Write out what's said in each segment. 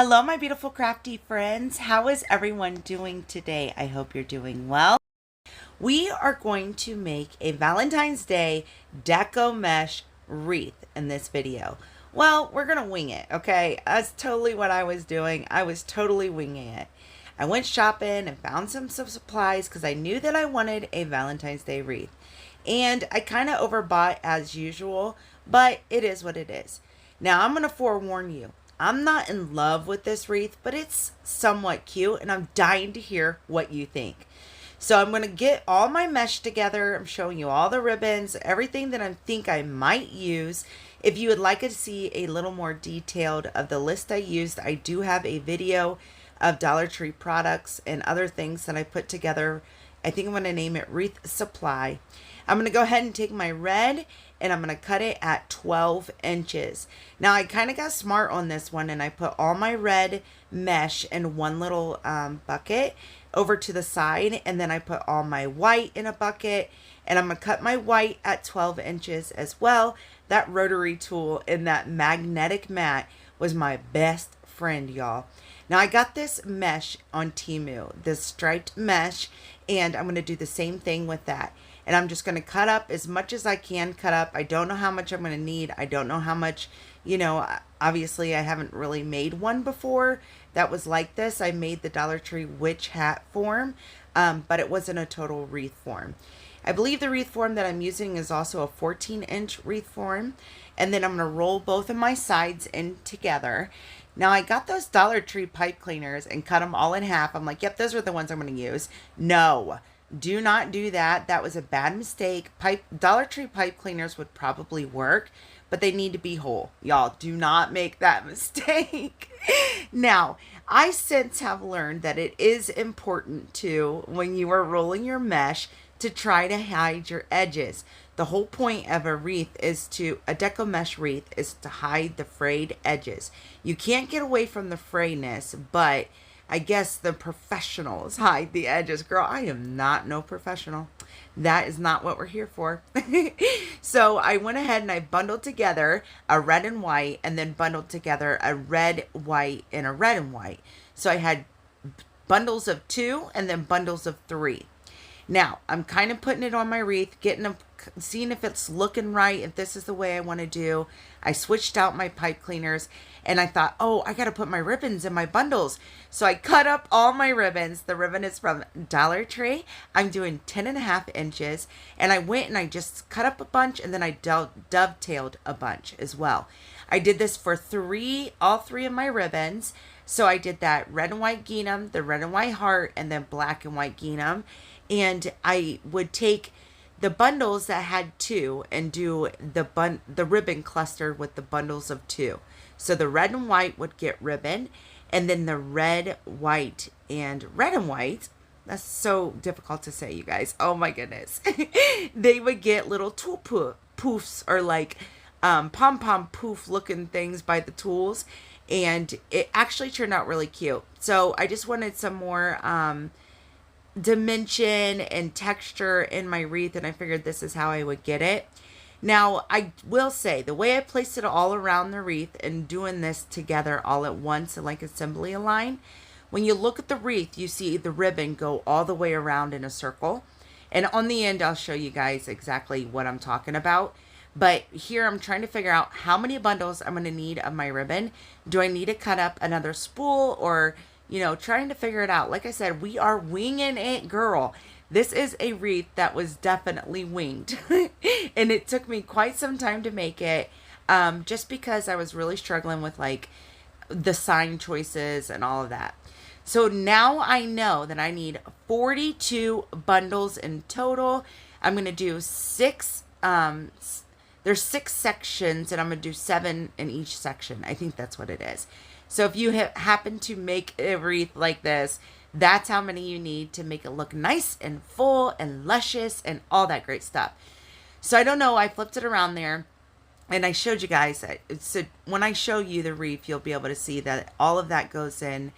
Hello, my beautiful crafty friends. How is everyone doing today? I hope you're doing well. We are going to make a Valentine's Day deco mesh wreath in this video. Well, we're going to wing it, okay? That's totally what I was doing. I was totally winging it. I went shopping and found some supplies because I knew that I wanted a Valentine's Day wreath. And I kind of overbought as usual, but it is what it is. Now, I'm going to forewarn you. I'm not in love with this wreath, but it's somewhat cute, and I'm dying to hear what you think. So I'm going to get all my mesh together. I'm showing you all the ribbons, everything that I think I might use. If you would like to see a little more detailed of the list I used, I do have a video of Dollar Tree products and other things that I put together. I think I'm going to name it Wreath Supply. I'm going to go ahead and take my red and I'm going to cut it at 12 inches. Now I kind of got smart on this one and I put all my red mesh in one little bucket over to the side, and then I put all my white in a bucket, and I'm going to cut my white at 12 inches as well. That rotary tool in that magnetic mat was my best friend, y'all. Now I got this mesh on Temu, this striped mesh, and I'm going to do the same thing with that. And I'm just going to cut up as much as I can cut up. I don't know how much I'm going to need. I don't know how much, obviously I haven't really made one before that was like this. I made the Dollar Tree witch hat form, but it wasn't a total wreath form. I believe the wreath form that I'm using is also a 14-inch wreath form. And then I'm going to roll both of my sides in together. Now I got those Dollar Tree pipe cleaners and cut them all in half. I'm like, yep, those are the ones I'm going to use. No. Do not do that. That was a bad mistake. Dollar Tree pipe cleaners would probably work, but they need to be whole. Y'all, do not make that mistake. Now, I since have learned that it is important to, when you are rolling your mesh, to try to hide your edges. The whole point of a deco mesh wreath is to hide the frayed edges. You can't get away from the frayness, but I guess the professionals hide the edges. Girl, I am not no professional. That is not what we're here for. So I went ahead and I bundled together a red and white, and then bundled together a red, white, and a red and white. So I had bundles of 2 and then bundles of 3. Now, I'm kind of putting it on my wreath, seeing if it's looking right, if this is the way I want to do. I switched out my pipe cleaners, and I thought, oh, I got to put my ribbons in my bundles. So I cut up all my ribbons. The ribbon is from Dollar Tree. I'm doing 10.5 inches, and I went and I just cut up a bunch, and then I dovetailed a bunch as well. I did this for all three of my ribbons. So I did that red and white gingham, the red and white heart, and then black and white gingham. And I would take the bundles that had 2 and do the ribbon clustered with the bundles of 2. So the red and white would get ribbon, and then the red, white, and red and white, that's so difficult to say, you guys. Oh my goodness. They would get little tool poofs, or like pom-pom poof looking things by the tools. And it actually turned out really cute. So I just wanted some more dimension and texture in my wreath, and I figured this is how I would get it. Now, I will say, the way I placed it all around the wreath and doing this together all at once in like assembly line, when you look at the wreath, you see the ribbon go all the way around in a circle. And on the end, I'll show you guys exactly what I'm talking about. But here I'm trying to figure out how many bundles I'm going to need of my ribbon. Do I need to cut up another spool, or, trying to figure it out. Like I said, we are winging it, girl. This is a wreath that was definitely winged. And it took me quite some time to make it, just because I was really struggling with like the sign choices and all of that. So now I know that I need 42 bundles in total. I'm going to do 6, there's 6 sections, and I'm going to do 7 in each section. I think that's what it is. So if you happen to make a wreath like this, that's how many you need to make it look nice and full and luscious and all that great stuff. So I don't know, I flipped it around there, and I showed you guys. So when I show you the wreath, you'll be able to see that all of that goes in,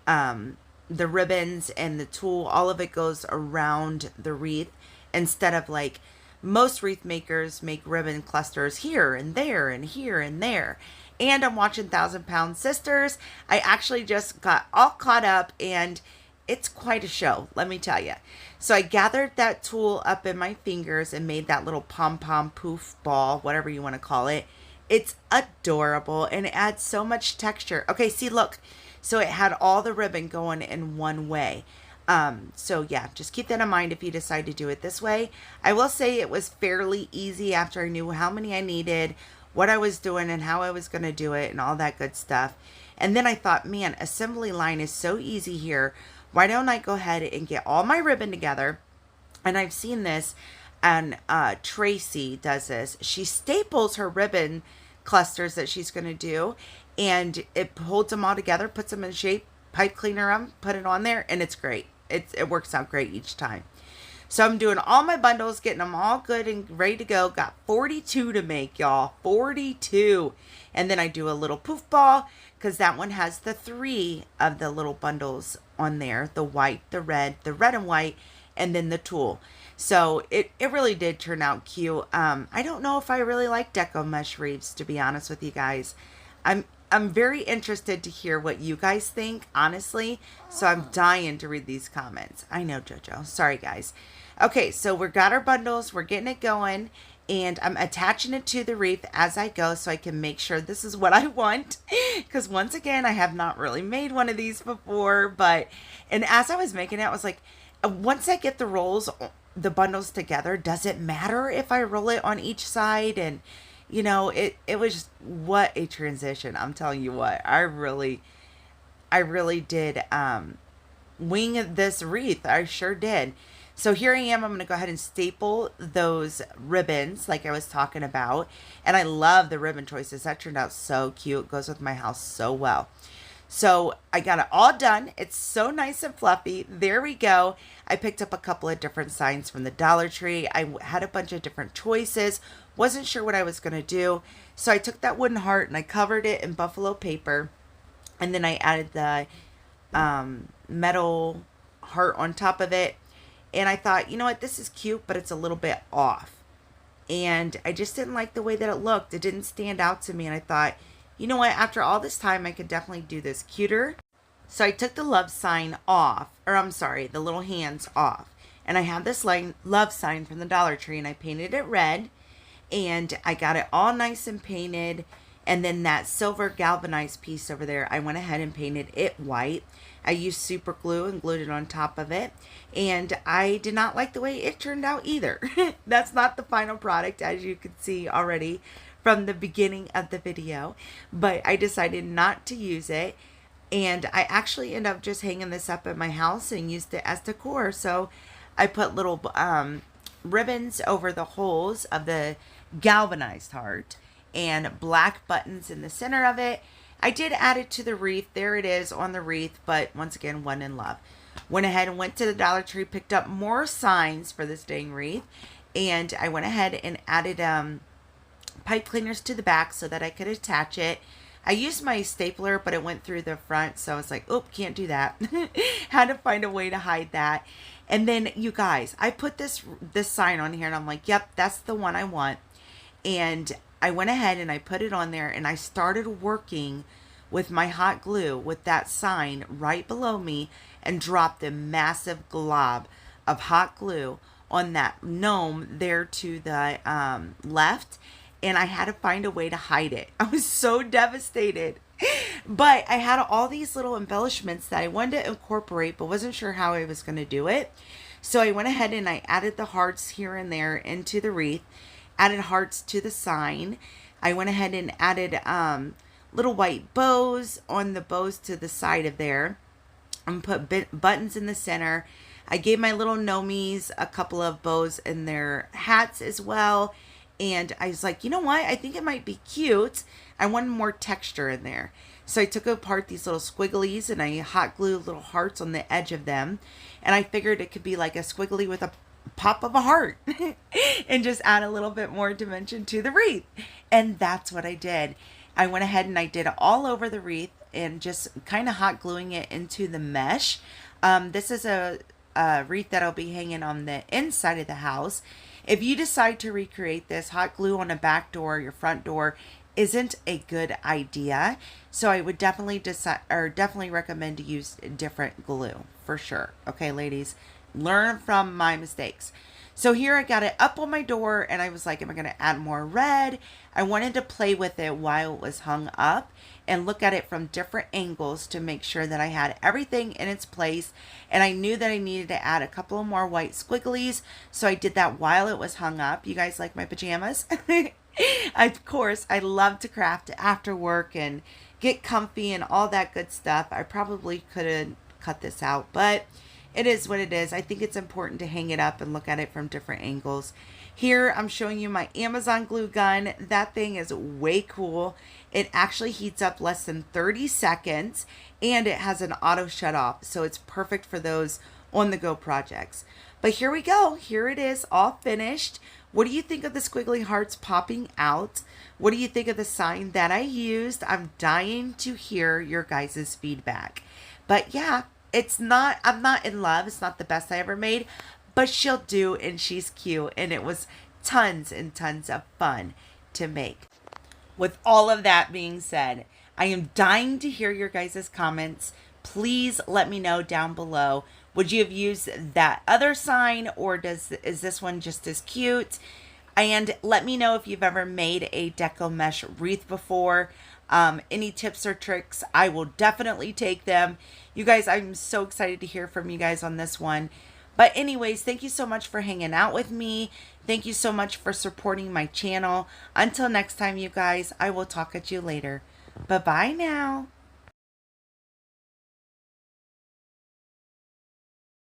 the ribbons and the tool, all of it goes around the wreath, instead of like most wreath makers make ribbon clusters here and there and here and there. And I'm watching Thousand Pound Sisters. I actually just got all caught up, and it's quite a show, let me tell you. So I gathered that tulle up in my fingers and made that little pom-pom poof ball, whatever you want to call it. It's adorable, and it adds so much texture. Okay, see, look. So it had all the ribbon going in one way. So yeah, just keep that in mind if you decide to do it this way. I will say it was fairly easy after I knew how many I needed, what I was doing, and how I was going to do it, and all that good stuff. And then I thought, man, assembly line is so easy here. Why don't I go ahead and get all my ribbon together? And I've seen this, and Tracy does this. She staples her ribbon clusters that she's going to do, and it holds them all together, puts them in shape, pipe cleaner them, put it on there, and it's great. It works out great each time. So I'm doing all my bundles, getting them all good and ready to go. Got 42 to make, y'all. 42. And then I do a little poof ball, because that one has the 3 of the little bundles on there. The white, the red and white, and then the tulle. So it really did turn out cute. I don't know if I really like deco mesh wreaths, to be honest with you guys. I'm very interested to hear what you guys think, honestly. So I'm dying to read these comments. I know, JoJo. Sorry, guys. Okay, so we got our bundles. We're getting it going. And I'm attaching it to the wreath as I go so I can make sure this is what I want. Because once again, I have not really made one of these before. And as I was making it, I was like, once I get the bundles together, does it matter if I roll it on each side? And you know, it was just, what a transition. I'm telling you what, I really did wing this wreath. I sure did. So here I am. I'm going to go ahead and staple those ribbons like I was talking about. And I love the ribbon choices. That turned out so cute. It goes with my house so well. So I got it all done. It's so nice and fluffy. There we go. I picked up a couple of different signs from the Dollar Tree. I had a bunch of different choices. Wasn't sure what I was going to do. So I took that wooden heart and I covered it in buffalo paper. And then I added the metal heart on top of it. And I thought, you know what, this is cute, but it's a little bit off. And I just didn't like the way that it looked. It didn't stand out to me. And I thought, you know what, after all this time, I could definitely do this cuter. So I took the love sign off, or I'm sorry, the little hands off. And I have this love sign from the Dollar Tree, and I painted it red. And I got it all nice and painted. And then that silver galvanized piece over there, I went ahead and painted it white. I used super glue and glued it on top of it. And I did not like the way it turned out either. That's not the final product, as you can see already from the beginning of the video. But I decided not to use it. And I actually ended up just hanging this up at my house and used it as decor. So I put little ribbons over the holes of the galvanized heart and black buttons in the center of it. I did add it to the wreath. There it is on the wreath, but once again, one in love. Went ahead and went to the Dollar Tree, picked up more signs for this dang wreath, and I went ahead and added pipe cleaners to the back so that I could attach it. I used my stapler, but it went through the front, so I was like, oop, can't do that. Had to find a way to hide that. And then, you guys, I put this sign on here, and I'm like, yep, that's the one I want. And I went ahead and I put it on there, and I started working with my hot glue with that sign right below me and dropped a massive glob of hot glue on that gnome there to the left. And I had to find a way to hide it. I was so devastated. But I had all these little embellishments that I wanted to incorporate, but wasn't sure how I was going to do it. So I went ahead and I added the hearts here and there into the wreath, added hearts to the sign. I went ahead and added little white bows on the bows to the side of there, and put buttons in the center. I gave my little gnomies a couple of bows in their hats as well. And I was like, you know what? I think it might be cute. I wanted more texture in there. So I took apart these little squigglies and I hot glued little hearts on the edge of them. And I figured it could be like a squiggly with a pop of a heart and just add a little bit more dimension to the wreath. And that's what I did. I went ahead and I did it all over the wreath and just kind of hot gluing it into the mesh. This is a wreath that'll be hanging on the inside of the house. If you decide to recreate this, hot glue on a back door, your front door, isn't a good idea. So I would definitely decide or definitely recommend to use different glue for sure. Okay, ladies, learn from my mistakes. So here I got it up on my door and I was like, am I going to add more red? I wanted to play with it while it was hung up and look at it from different angles to make sure that I had everything in its place. And I knew that I needed to add a couple of more white squigglies. So I did that while it was hung up. You guys like my pajamas? Of course, I love to craft after work and get comfy and all that good stuff. I probably could have cut this out, but it is what it is. I think it's important to hang it up and look at it from different angles. Here, I'm showing you my Amazon glue gun. That thing is way cool. It actually heats up less than 30 seconds and it has an auto shut off. So it's perfect for those on the go projects. But here we go. Here it is, all finished. What do you think of the squiggly hearts popping out? What do you think of the sign that I used? I'm dying to hear your guys' feedback. But yeah, I'm not in love. It's not the best I ever made, but she'll do and she's cute. And it was tons and tons of fun to make. With all of that being said, I am dying to hear your guys' comments. Please let me know down below. Would you have used that other sign or is this one just as cute? And let me know if you've ever made a deco mesh wreath before. Any tips or tricks, I will definitely take them. You guys, I'm so excited to hear from you guys on this one. But anyways, thank you so much for hanging out with me. Thank you so much for supporting my channel. Until next time, you guys, I will talk at you later. Bye-bye now.